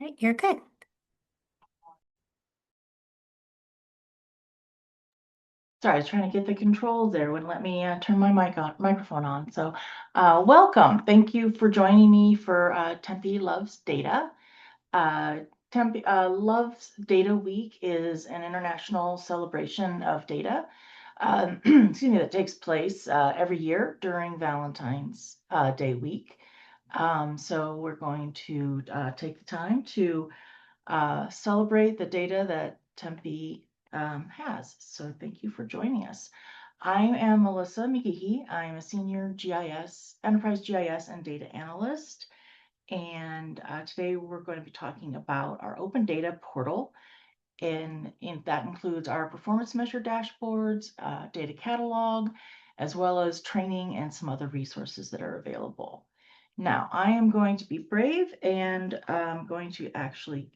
Right, you're good. Sorry, I was trying to get the controls there. Wouldn't let me turn my microphone on. So, welcome. Thank you for joining me for Tempe Loves Data. Uh, Tempe Loves Data Week is an international celebration of data. Excuse me, that takes place every year during Valentine's Day week. So we're going to take the time to celebrate the data that Tempe has. So thank you for joining us. I am Melissa McGehee. I'm a senior GIS, enterprise GIS and data analyst. And today we're going to be talking about our open data portal. And that includes our performance measure dashboards, data catalog, as well as training and some other resources that are available. Now, I am going to be brave and I'm going to actually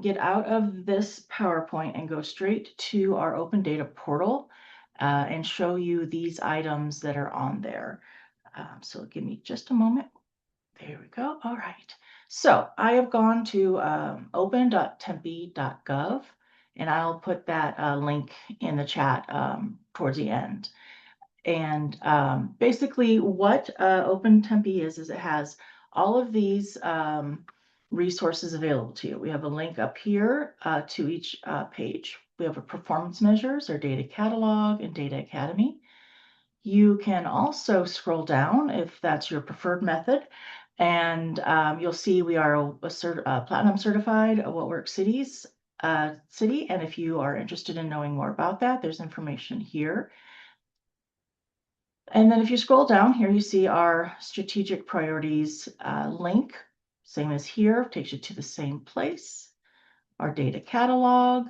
get out of this PowerPoint and go straight to our open data portal and show you these items that are on there. So give me just a moment. There we go. All right. So I have gone to open.tempe.gov and I'll put that link in the chat towards the end. And basically what Open Tempe is it has all of these resources available to you. We have a link up here to each page. We have a performance measures, our data catalog, and data academy. You can also scroll down if that's your preferred method, and you'll see we are a platinum certified What Works Cities city. And if you are interested in knowing more about that, there's information here. And then if you scroll down here, you see our strategic priorities link, same as here, takes you to the same place. Our data catalog.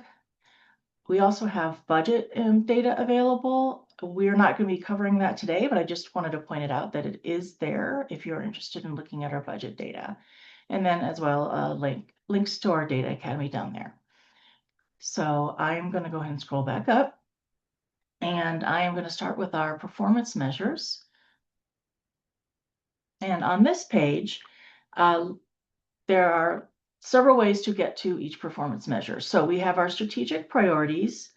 We also have budget data available. We're not going to be covering that today, but I just wanted to point it out that it is there if you're interested in looking at our budget data. And then as well, links to our data academy down there. So I'm going to go ahead and scroll back up. And I am going to start with our performance measures. And on this page, there are several ways to get to each performance measure. So we have our strategic priorities.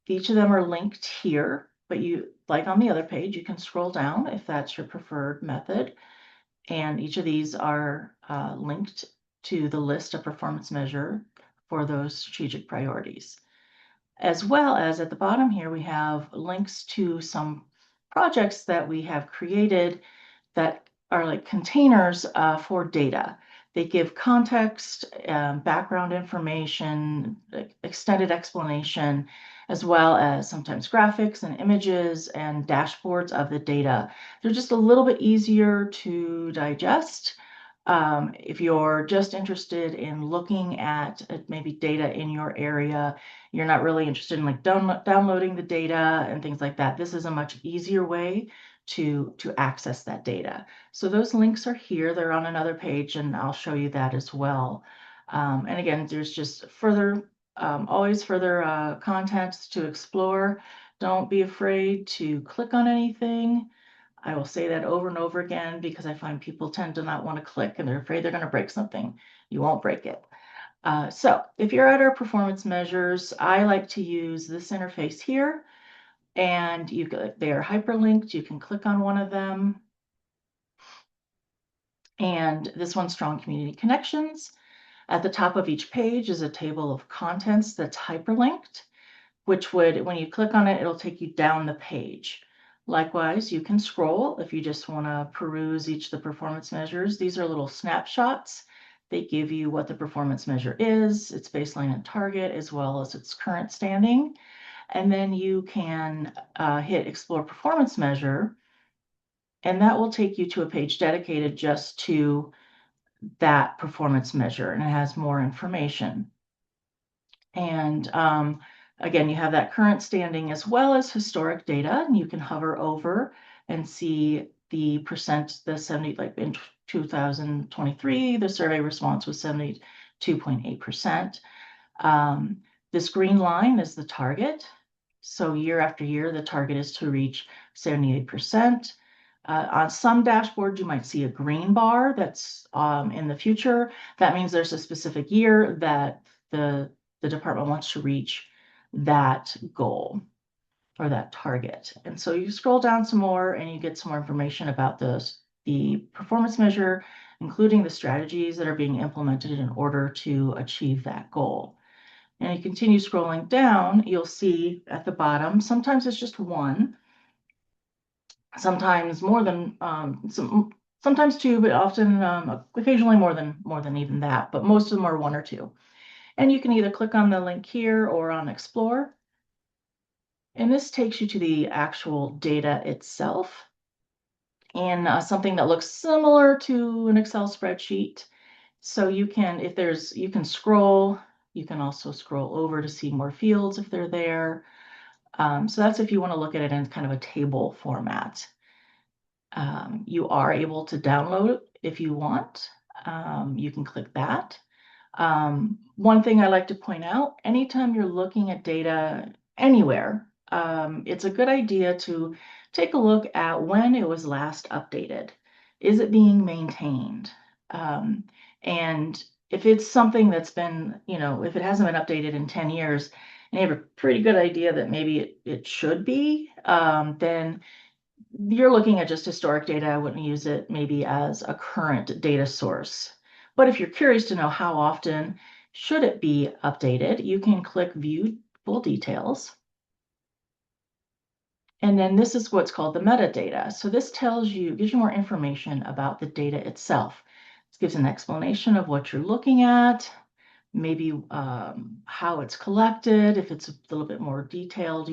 Each of them are linked here, but you, like on the other page, you can scroll down if that's your preferred method. And each of these are linked to the list of performance measure for those strategic priorities. As well as at the bottom here, we have links to some projects that we have created that are like containers for data. They give context, background information, extended explanation, as well as sometimes graphics and images and dashboards of the data. They're just a little bit easier to digest. If you're just interested in looking at maybe data in your area, you're not really interested in like downloading the data and things like that, this is a much easier way to access that data. So those links are here. They're on another page, and I'll show you that as well. And again, there's just further, always further content to explore. Don't be afraid to click on anything. I will say that over and over again because I find people tend to not want to click and they're afraid they're going to break something. You won't break it. So if you're at our performance measures, I like to use this interface here, and they are hyperlinked. You can click on one of them. And this one's Strong Community Connections. At the top of each page is a table of contents that's hyperlinked, which would, when you click on it, it'll take you down the page. Likewise, you can scroll if you just want to peruse each of the performance measures. These are little snapshots. They give you what the performance measure is, its baseline and target, as well as its current standing. And then you can hit Explore Performance Measure, and that will take you to a page dedicated just to that performance measure, and it has more information. And again, you have that current standing as well as historic data, and you can hover over and see the percent, the 70, like in 2023, the survey response was 72.8%. This green line is the target. So year after year, the target is to reach 78%. On some dashboards, you might see a green bar that's in the future. That means there's a specific year that the department wants to reach that goal or that target. And so you scroll down some more and you get some more information about the performance measure, including the strategies that are being implemented in order to achieve that goal. And you continue scrolling down, you'll see at the bottom, sometimes it's just one, sometimes more than sometimes two, but often occasionally more than even that, but most of them are one or two. And you can either click on the link here or on Explore. And this takes you to the actual data itself in something that looks similar to an Excel spreadsheet. So you can, you can scroll, you can also scroll over to see more fields if they're there. So that's if you want to look at it in kind of a table format. You are able to download if you want. You can click that. One thing I like to point out, anytime you're looking at data anywhere, it's a good idea to take a look at when it was last updated. Is it being maintained? And if it's something that's been, if it hasn't been updated in 10 years, and you have a pretty good idea that maybe it should be, then you're looking at just historic data. I wouldn't use it maybe as a current data source. But if you're curious to know how often should it be updated, you can click View Full Details. And then this is what's called the metadata. So this gives you more information about the data itself. This gives an explanation of what you're looking at, maybe how it's collected. If it's a little bit more detailed,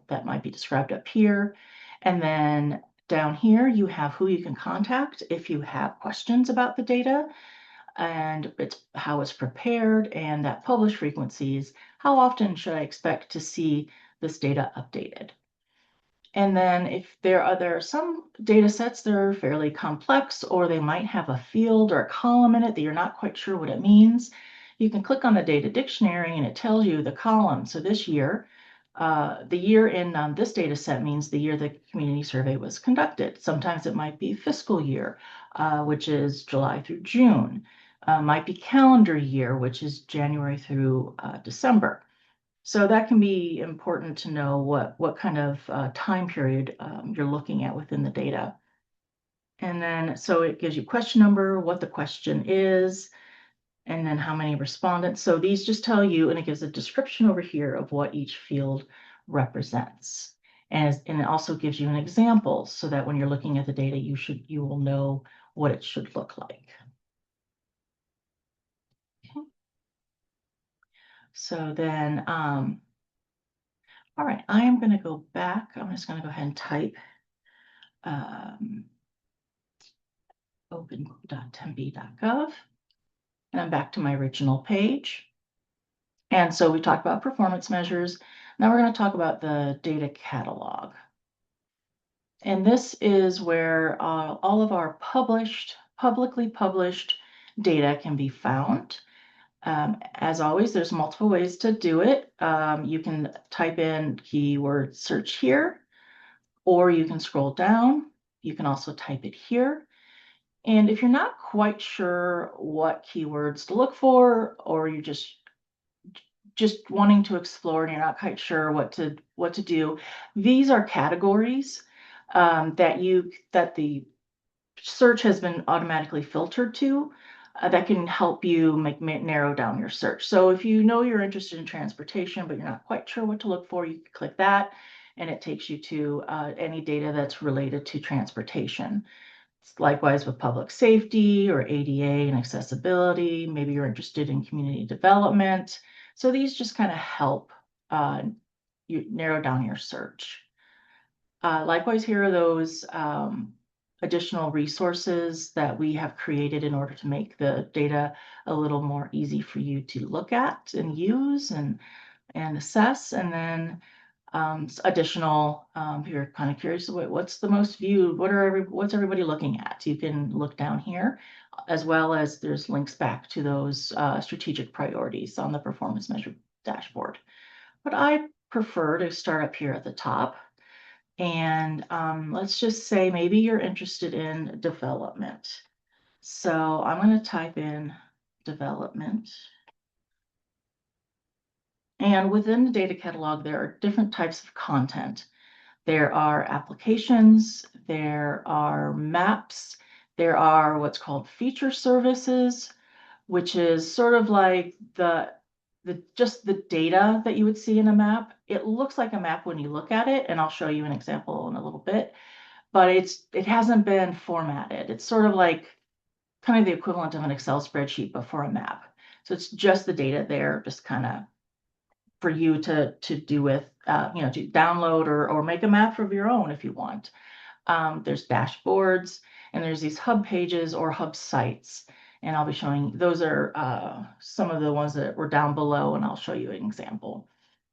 that might be described up here. And then down here, you have who you can contact if you have questions about the data, and how it's prepared, and that publish frequencies. How often should I expect to see this data updated? And then if there are some data sets that are fairly complex, or they might have a field or a column in it that you're not quite sure what it means, you can click on the data dictionary and it tells you the column. So this year, the year in this data set means the year the community survey was conducted. Sometimes it might be fiscal year, which is July through June. Might be calendar year, which is January through December. So that can be important to know what kind of time period you're looking at within the data. And then, so it gives you question number, what the question is, and then how many respondents. So these just tell you, and it gives a description over here of what each field represents. And it also gives you an example so that when you're looking at the data, you will know what it should look like. Okay. So then, all right, I am going to go back. I'm just going to go ahead and type open.tempe.gov. And I'm back to my original page. And so we talked about performance measures. Now we're going to talk about the data catalog. And this is where all of our publicly published data can be found. As always, there's multiple ways to do it. You can type in keyword search here, or you can scroll down. You can also type it here. And if you're not quite sure what keywords to look for, or you're just wanting to explore and you're not quite sure what to do, these are categories that the search has been automatically filtered to, that can help you narrow down your search. So if you know you're interested in transportation, but you're not quite sure what to look for, you can click that, and it takes you to any data that's related to transportation. Likewise with public safety or ADA and accessibility. Maybe you're interested in community development. So these just kind of help you narrow down your search. Likewise, here are those additional resources that we have created in order to make the data a little more easy for you to look at and use and assess. And then additional, if you're kind of curious, what's the most viewed, what's everybody looking at? You can look down here, as well as there's links back to those strategic priorities on the performance measure dashboard. But I prefer to start up here at the top. And let's just say maybe you're interested in development. So I'm going to type in development. And within the data catalog, there are different types of content. There are applications, there are maps, there are what's called feature services, which is sort of like just the data that you would see in a map. It looks like a map when you look at it, and I'll show you an example in a little bit, but it hasn't been formatted. It's sort of like kind of the equivalent of an Excel spreadsheet, but for a map. So it's just the data there, just kind of for you to do with, to download or make a map of your own if you want. There's dashboards, and there's these hub pages or hub sites. And I'll be showing, those are some of the ones that were down below, and I'll show you an example.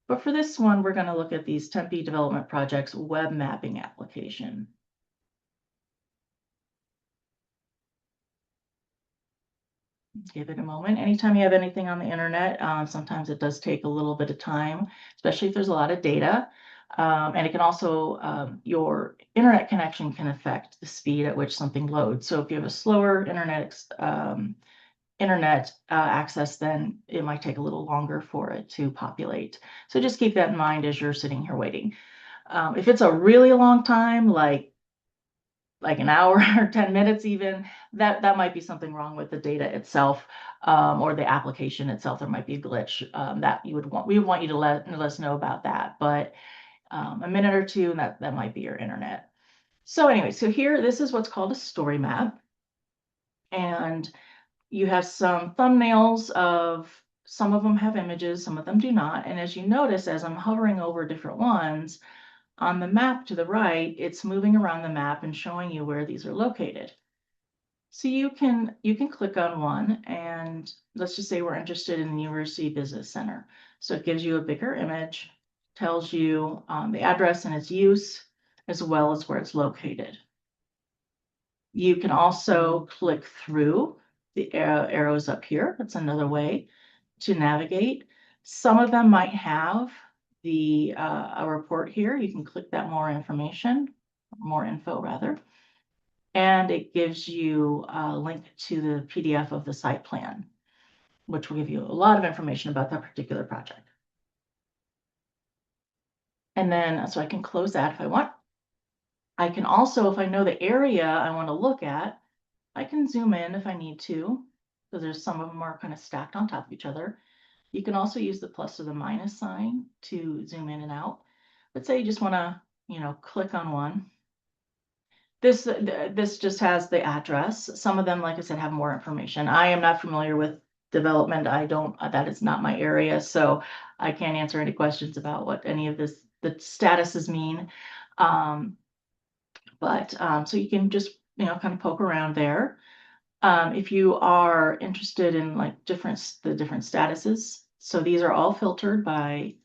But for this one, we're going to look at these Tempe Development Projects web mapping application. Give it a moment. Anytime you have anything on the internet, sometimes it does take a little bit of time, especially if there's a lot of data. And it can also, your internet connection can affect the speed at which something loads. So if you have a slower internet access, then it might take a little longer for it to populate. So just keep that in mind as you're sitting here waiting. If it's a really long time, like an hour or 10 minutes even, that might be something wrong with the data itself, or the application itself. There might be a glitch that we would want you to let us know about that. But a minute or two, and that might be your internet. So anyway, so here, this is what's called a story map. And you have some thumbnails of, some of them have images, some of them do not. And as you notice, as I'm hovering over different ones, on the map to the right, it's moving around the map and showing you where these are located. So you can click on one, and let's just say we're interested in the University Business Center. So it gives you a bigger image, tells you the address and its use, as well as where it's located. You can also click through the arrows up here. That's another way to navigate. Some of them might have a report here. You can click that more information, more info rather, and it gives you a link to the PDF of the site plan, which will give you a lot of information about that particular project. And then, so I can close that if I want. I can also, if I know the area I want to look at, I can zoom in if I need to. So there's some of them are kind of stacked on top of each other. You can also use the plus or the minus sign to zoom in and out. Let's say you just want to, click on one. This just has the address. Some of them, like I said, have more information. I am not familiar with development. That is not my area, so I can't answer any questions about what any of the statuses mean. So you can just, kind of poke around there. If you are interested in like the different statuses, so these are all filtered by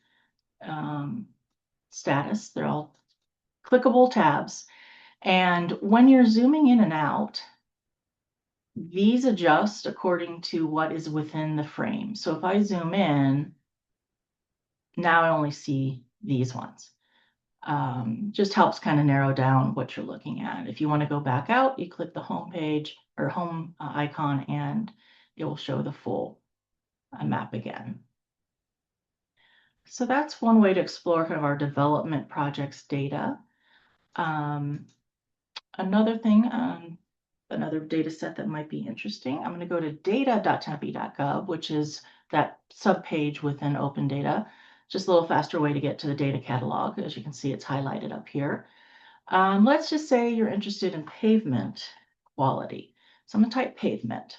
status. They're all clickable tabs. And when you're zooming in and out, these adjust according to what is within the frame. So if I zoom in, now I only see these ones. Just helps kind of narrow down what you're looking at. If you want to go back out, you click the home page or home icon, and it will show the full map again. So that's one way to explore kind of our development projects data. Another thing, another data set that might be interesting, I'm going to go to data.tempe.gov, which is that subpage within Open Data. Just a little faster way to get to the data catalog. As you can see, it's highlighted up here. Let's just say you're interested in pavement quality. So I'm going to type pavement.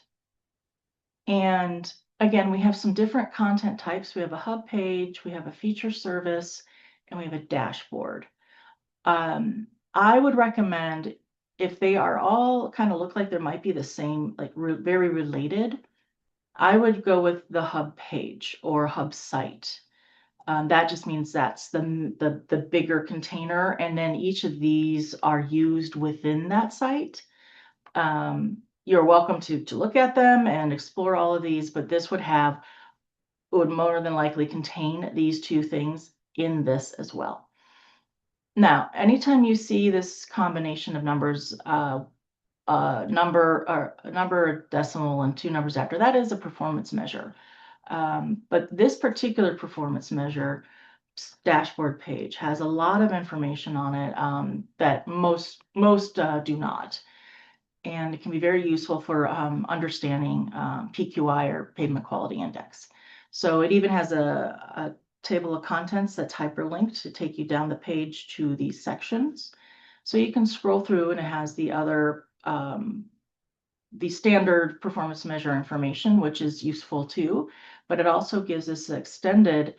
And again, we have some different content types. We have a hub page, we have a feature service, and we have a dashboard. I would recommend, if they are all kind of look like there might be the same, like very related, I would go with the hub page or hub site. That just means that's the bigger container, and then each of these are used within that site. You're welcome to look at them and explore all of these, but this would more than likely contain these two things in this as well. Now, anytime you see this combination of numbers, number, decimal, and two numbers after, that is a performance measure. But this particular performance measure dashboard page has a lot of information on it that most do not. And it can be very useful for understanding PQI or pavement quality index. So it even has a table of contents that's hyperlinked to take you down the page to these sections. So you can scroll through and it has the other the standard performance measure information, which is useful too, but it also gives us an extended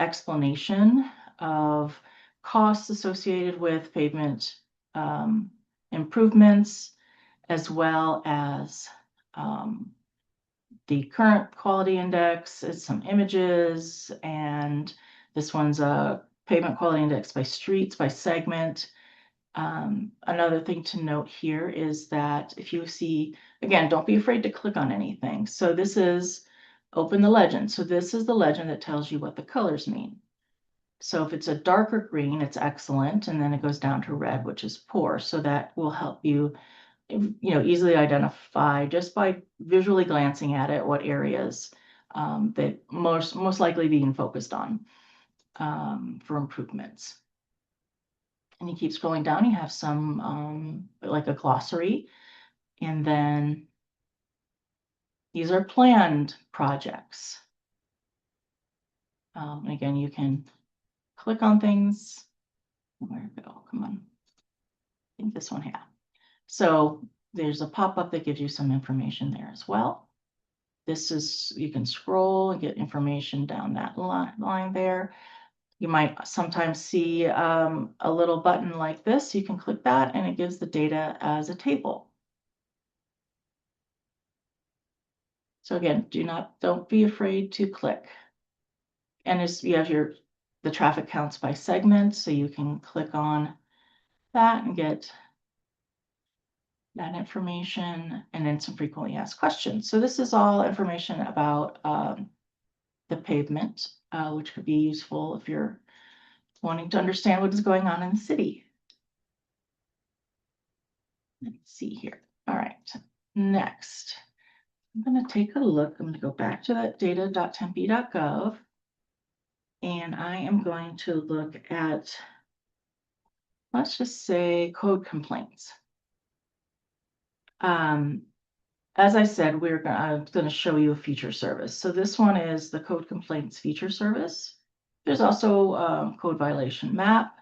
explanation of costs associated with pavement improvements, as well as the current quality index, some images, and this one's a pavement quality index by streets, by segment. Another thing to note here is that if you see, again, don't be afraid to click on anything. So this is open the legend. So this is the legend that tells you what the colors mean. So if it's a darker green, it's excellent. And then it goes down to red, which is poor. So that will help you, easily identify just by visually glancing at it, what areas that most likely being focused on for improvements. And you keep scrolling down, you have some like a glossary, and then these are planned projects. And again, you can click on things. Where to go? Come on. I think this one here. So there's a pop-up that gives you some information there as well. This is, you can scroll and get information down that line there. You might sometimes see a little button like this. You can click that and it gives the data as a table. So again, don't be afraid to click. And you have the traffic counts by segment, so you can click on that and get that information, and then some frequently asked questions. So this is all information about the pavement, which could be useful if you're wanting to understand what is going on in the city. Let's see here. All right, next, I'm going to take a look. I'm going to go back to that data.tempe.gov, and I am going to look at, let's just say, code complaints. As I said, I'm going to show you a feature service. So this one is the code complaints feature service. There's also code violation map.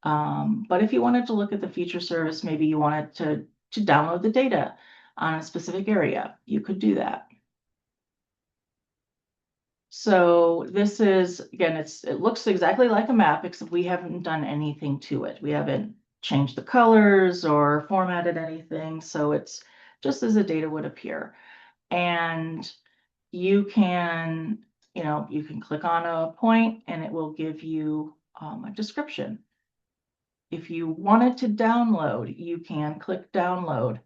But if you wanted to look at the feature service, maybe you wanted to download the data on a specific area, you could do that. So this is, again, it looks exactly like a map, except we haven't done anything to it. We haven't changed the colors or formatted anything. So it's just as the data would appear. And you can click on a point and it will give you a description. If you wanted to download, you can click download.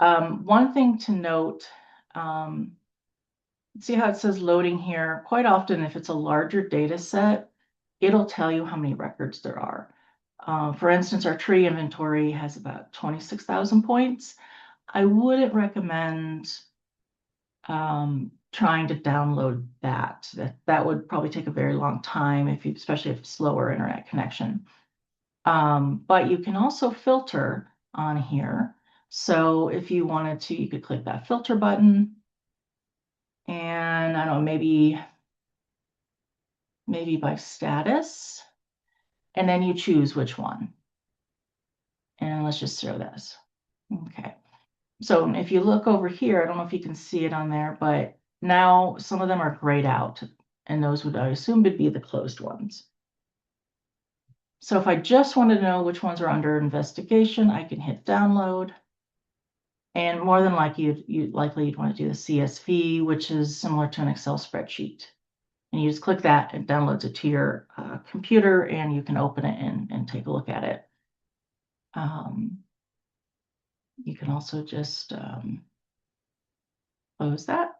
One thing to note, see how it says loading here? Quite often, if it's a larger data set, it'll tell you how many records there are. For instance, our tree inventory has about 26,000 points. I wouldn't recommend trying to download that. That would probably take a very long time, especially if slower internet connection. But you can also filter on here. So if you wanted to, you could click that filter button, and I don't know, maybe by status, and then you choose which one. And let's just throw this. Okay. So if you look over here, I don't know if you can see it on there, but now some of them are grayed out, and those would, I assume, would be the closed ones. So if I just wanted to know which ones are under investigation, I can hit download. And more than likely, you'd want to do the CSV, which is similar to an Excel spreadsheet. And you just click that, it downloads it to your computer, and you can open it and take a look at it. You can also just close that.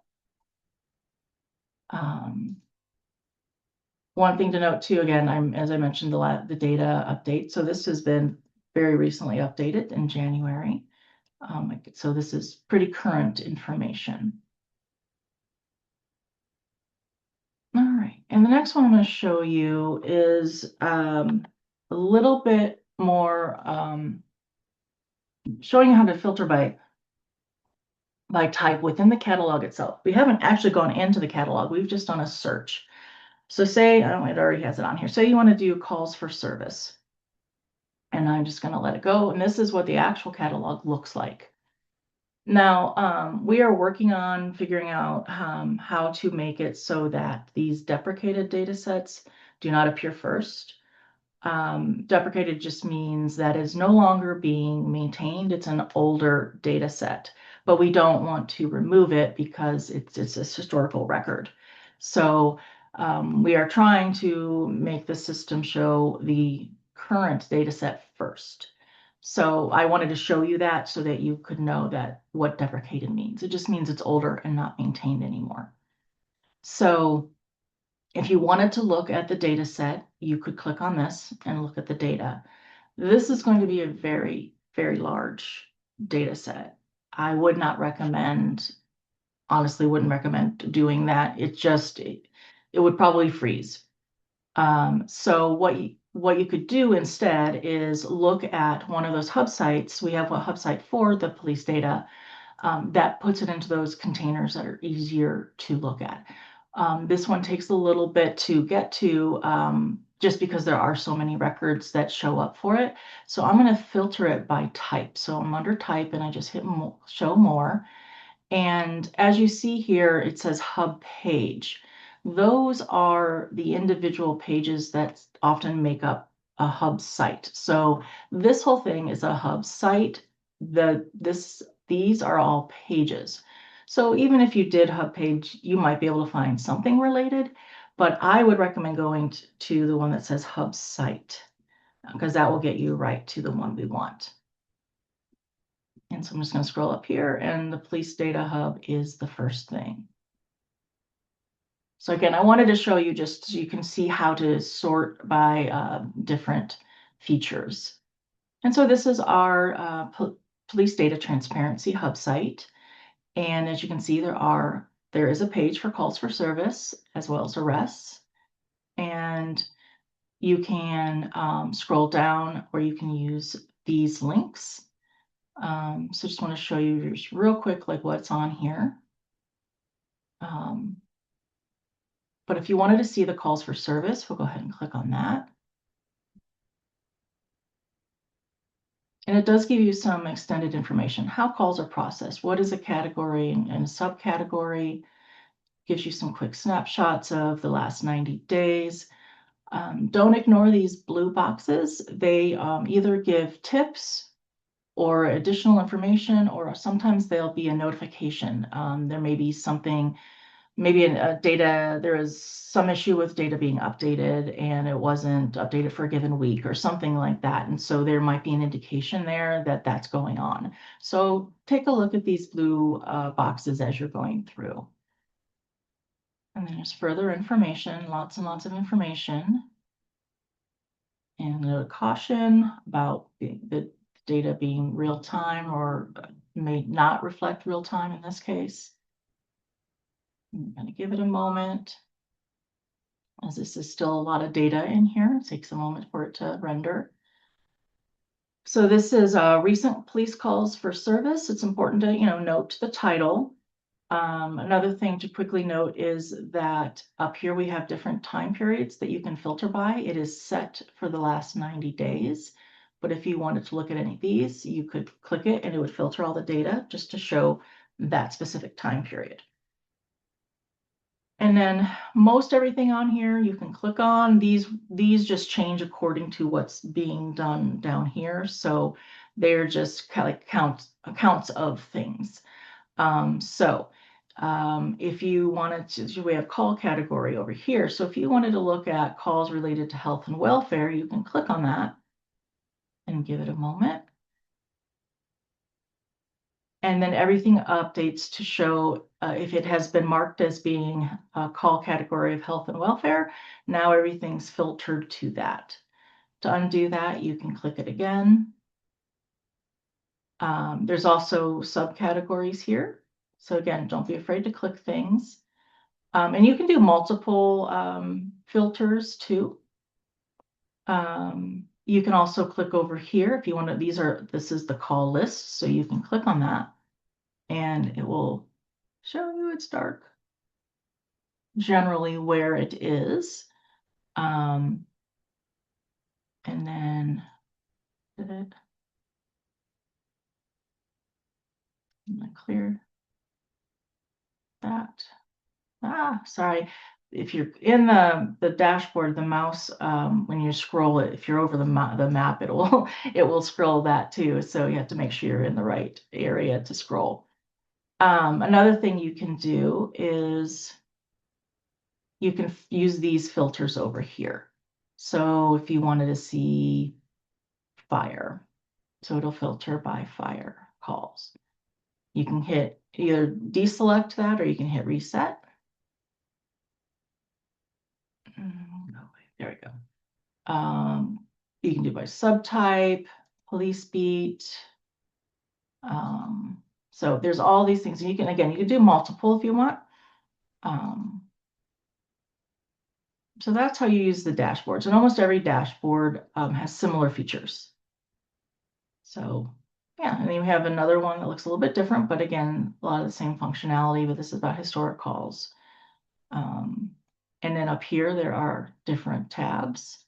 One thing to note too, again, as I mentioned, the data update. So this has been very recently updated in January. So this is pretty current information. All right, and the next one I'm going to show you is a little bit more showing you how to filter by type within the catalog itself. We haven't actually gone into the catalog. We've just done a search. So say, oh, it already has it on here. Say you want to do calls for service. And I'm just going to let it go. And this is what the actual catalog looks like. Now, we are working on figuring out how to make it so that these deprecated data sets do not appear first. Deprecated just means that it's no longer being maintained. It's an older data set, but we don't want to remove it because it's a historical record. So we are trying to make the system show the current data set first. So I wanted to show you that so that you could know that what deprecated means. It just means it's older and not maintained anymore. So if you wanted to look at the data set, you could click on this and look at the data. This is going to be a very, very large data set. I would not recommend, honestly, wouldn't recommend doing that. It would probably freeze. So what you could do instead is look at one of those hub sites. We have a hub site for the police data that puts it into those containers that are easier to look at. This one takes a little bit to get to just because there are so many records that show up for it. So I'm going to filter it by type. So I'm under type and I just hit show more. And as you see here, it says hub page. Those are the individual pages that often make up a hub site. So this whole thing is a hub site. These are all pages. So even if you did hub page, you might be able to find something related, but I would recommend going to the one that says hub site because that will get you right to the one we want. And so I'm just going to scroll up here and the police data hub is the first thing. So again, I wanted to show you just so you can see how to sort by different features. And so this is our police data transparency hub site. And as you can see, there is a page for calls for service as well as arrests. And you can scroll down or you can use these links. So just want to show you just real quick like what's on here. But if you wanted to see the calls for service, we'll go ahead and click on that. And it does give you some extended information, how calls are processed, what is a category and a subcategory, gives you some quick snapshots of the last 90 days. Don't ignore these blue boxes. They either give tips or additional information, or sometimes there'll be a notification. There may be something, maybe there is some issue with data being updated and it wasn't updated for a given week or something like that. And so there might be an indication there that that's going on. So take a look at these blue boxes as you're going through. And then there's further information, lots and lots of information. And a caution about the data being real time or may not reflect real time in this case. I'm going to give it a moment, as this is still a lot of data in here. It takes a moment for it to render. So this is recent police calls for service. It's important to note the title. Another thing to quickly note is that up here we have different time periods that you can filter by. It is set for the last 90 days. But if you wanted to look at any of these, you could click it and it would filter all the data just to show that specific time period. And then most everything on here you can click on. These just change according to what's being done down here. So they're just kind of like accounts of things. If you wanted to, we have call category over here. So if you wanted to look at calls related to health and welfare, you can click on that and give it a moment. And then everything updates to show if it has been marked as being a call category of health and welfare, now everything's filtered to that. To undo that, you can click it again. There's also subcategories here. So again, don't be afraid to click things. And you can do multiple filters too. You can also click over here if you want to, this is the call list, so you can click on that and it will show you it's dark, generally where it is. And then did it? I'm gonna clear that. Sorry. If you're in the dashboard, the mouse, when you scroll it, if you're over the map, it will it will scroll that too. So you have to make sure you're in the right area to scroll. Another thing you can do is you can use these filters over here. So if you wanted to see fire, so it'll filter by fire calls. You can hit either deselect that or you can hit reset. There we go. You can do by subtype, police beat. So there's all these things. You can, again, you can do multiple if you want. So that's how you use the dashboards. And almost every dashboard has similar features. So yeah, and then you have another one that looks a little bit different, but again, a lot of the same functionality, but this is about historic calls. And then up here, there are different tabs.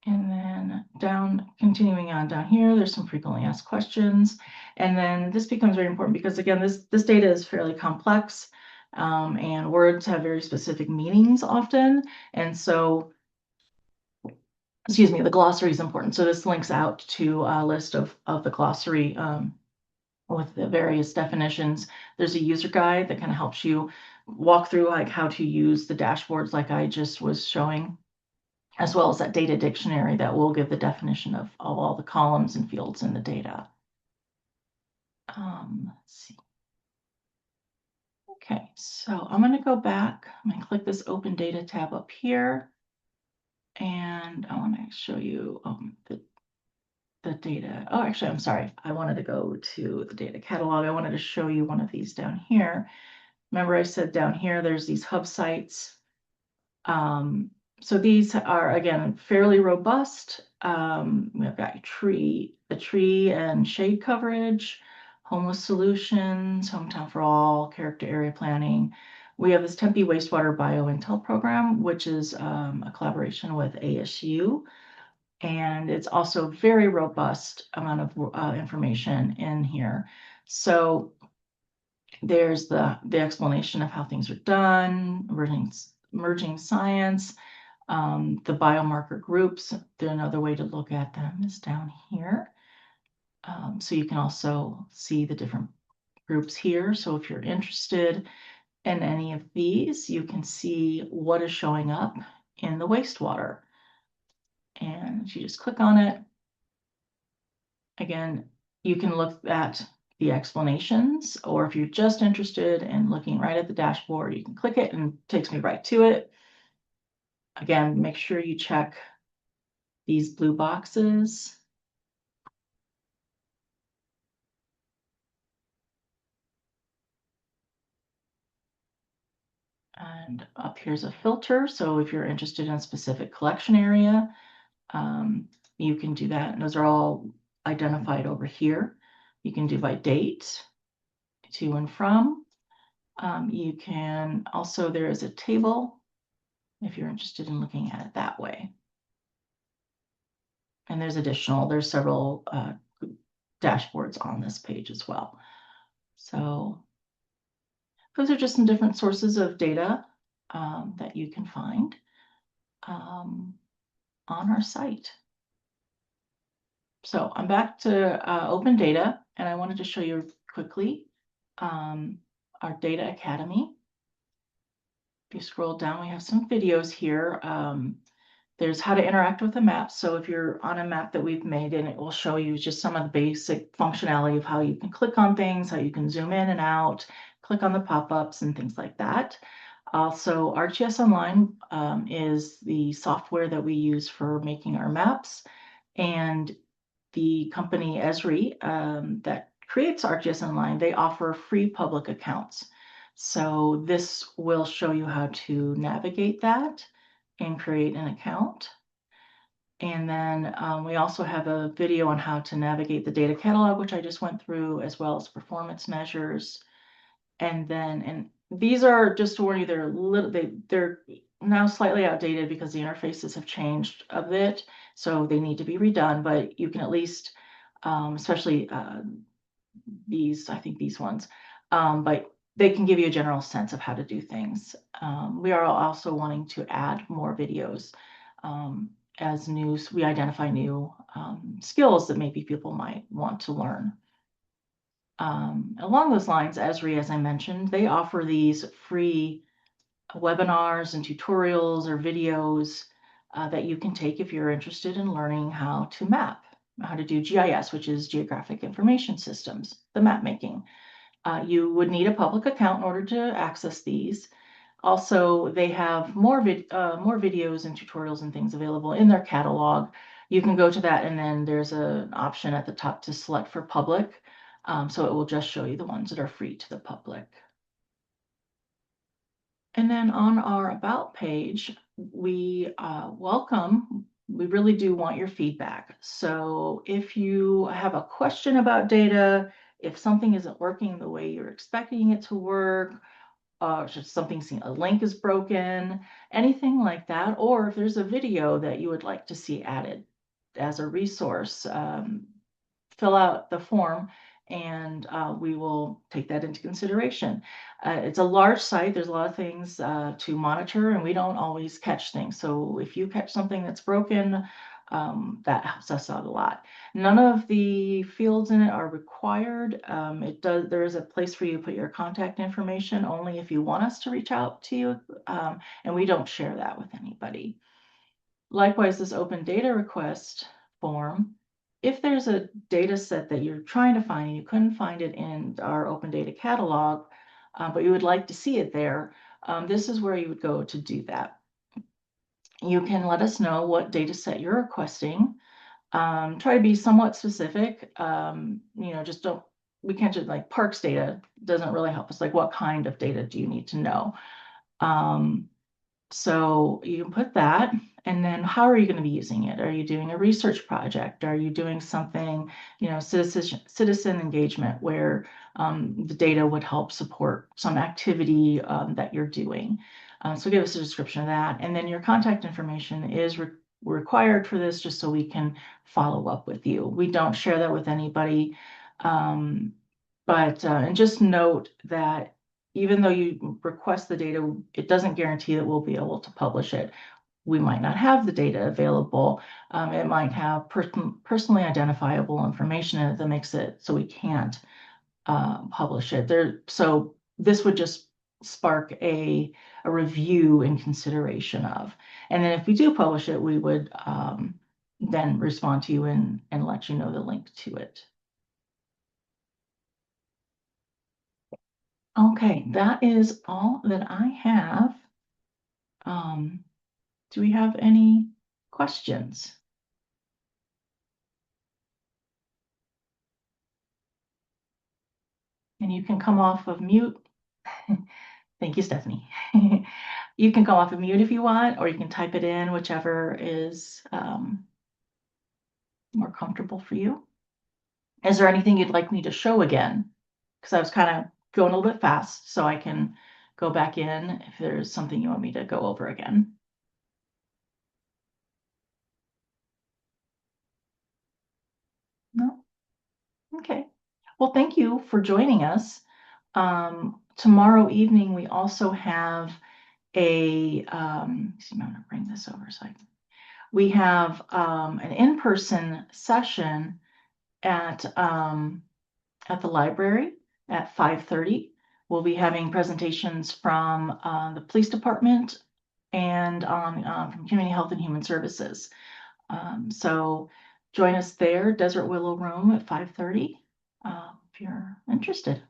And then continuing on down here, there's some frequently asked questions. And then this becomes very important because again, this data is fairly complex and words have very specific meanings often. And so, excuse me, the glossary is important. So this links out to a list of the glossary with the various definitions. There's a user guide that kind of helps you walk through like how to use the dashboards like I just was showing, as well as that data dictionary that will give the definition of all the columns and fields in the data. Let's see. Okay, so I'm going to go back. I'm going to click this Open Data tab up here. And I want to show you the data. Oh, actually, I'm sorry. I wanted to go to the data catalog. I wanted to show you one of these down here. Remember I said down here, there's these hub sites. So these are, again, fairly robust. We've got the tree and shade coverage, homeless solutions, hometown for all, character area planning. We have this Tempe Wastewater BioIntel program, which is a collaboration with ASU. And it's also very robust amount of information in here. So there's the explanation of how things are done, emerging science, the biomarker groups. Another way to look at them is down here. So you can also see the different groups here. So if you're interested in any of these, you can see what is showing up in the wastewater. And if you just click on it, again, you can look at the explanations, or if you're just interested in looking right at the dashboard, you can click it and it takes me right to it. Again, make sure you check these blue boxes. And up here's a filter. So if you're interested in a specific collection area, you can do that. And those are all identified over here. You can do by date, to and from. You can also, there is a table if you're interested in looking at it that way. And there's several dashboards on this page as well. So those are just some different sources of data that you can find on our site. So I'm back to Open Data, and I wanted to show you quickly our Data Academy. If you scroll down, we have some videos here. There's how to interact with the map. So if you're on a map that we've made, and it will show you just some of the basic functionality of how you can click on things, how you can zoom in and out, click on the pop-ups and things like that. Also, ArcGIS Online is the software that we use for making our maps. And the company Esri that creates ArcGIS Online, they offer free public accounts. So this will show you how to navigate that and create an account. And then we also have a video on how to navigate the data catalog, which I just went through, as well as performance measures. And these are, just to warn you, they're now slightly outdated because the interfaces have changed a bit, so they need to be redone. But you can at least, especially I think these ones, but they can give you a general sense of how to do things. We are also wanting to add more videos as we identify new skills that maybe people might want to learn. Along those lines, Esri, as I mentioned, they offer these free webinars and tutorials or videos that you can take if you're interested in learning how to map, how to do GIS, which is Geographic Information Systems, the map making. You would need a public account in order to access these. Also, they have more videos and tutorials and things available in their catalog. You can go to that, and then there's an option at the top to select for public. So it will just show you the ones that are free to the public. And then on our About page, we really do want your feedback. So if you have a question about data, if something isn't working the way you're expecting it to work, just a link is broken, anything like that, or if there's a video that you would like to see added as a resource, fill out the form and we will take that into consideration. It's a large site. There's a lot of things to monitor, and we don't always catch things. So if you catch something that's broken, that helps us out a lot. None of the fields in it are required. There is a place for you to put your contact information only if you want us to reach out to you, and we don't share that with anybody. Likewise, this open data request form, if there's a data set that you're trying to find and you couldn't find it in our open data catalog, but you would like to see it there, this is where you would go to do that. You can let us know what data set you're requesting. Try to be somewhat specific. We can't just, like, parks data doesn't really help us. Like, what kind of data do you need to know? So you can put that, and then how are you going to be using it? Are you doing a research project? Are you doing something, citizen engagement, where the data would help support some activity that you're doing? So give us a description of that. And then your contact information is required for this, just so we can follow up with you. We don't share that with anybody. And just note that even though you request the data, it doesn't guarantee that we'll be able to publish it. We might not have the data available. It might have personally identifiable information in it that makes it so we can't publish it. So this would just spark a review and consideration of. And then if we do publish it, we would then respond to you and let you know the link to it. Okay, that is all that I have. Do we have any questions? And you can come off of mute. Thank you, Stephanie. You can come off of mute if you want, or you can type it in, whichever is more comfortable for you. Is there anything you'd like me to show again? Because I was kind of going a little bit fast, so I can go back in if there's something you want me to go over again. No? Okay. Well, thank you for joining us. Tomorrow evening, we also have I'm gonna bring this over we have an in-person session at the library at 5:30. We'll be having presentations from the police department and on from Community Health and Human Services. So join us there, Desert Willow Room at 5:30, if you're interested.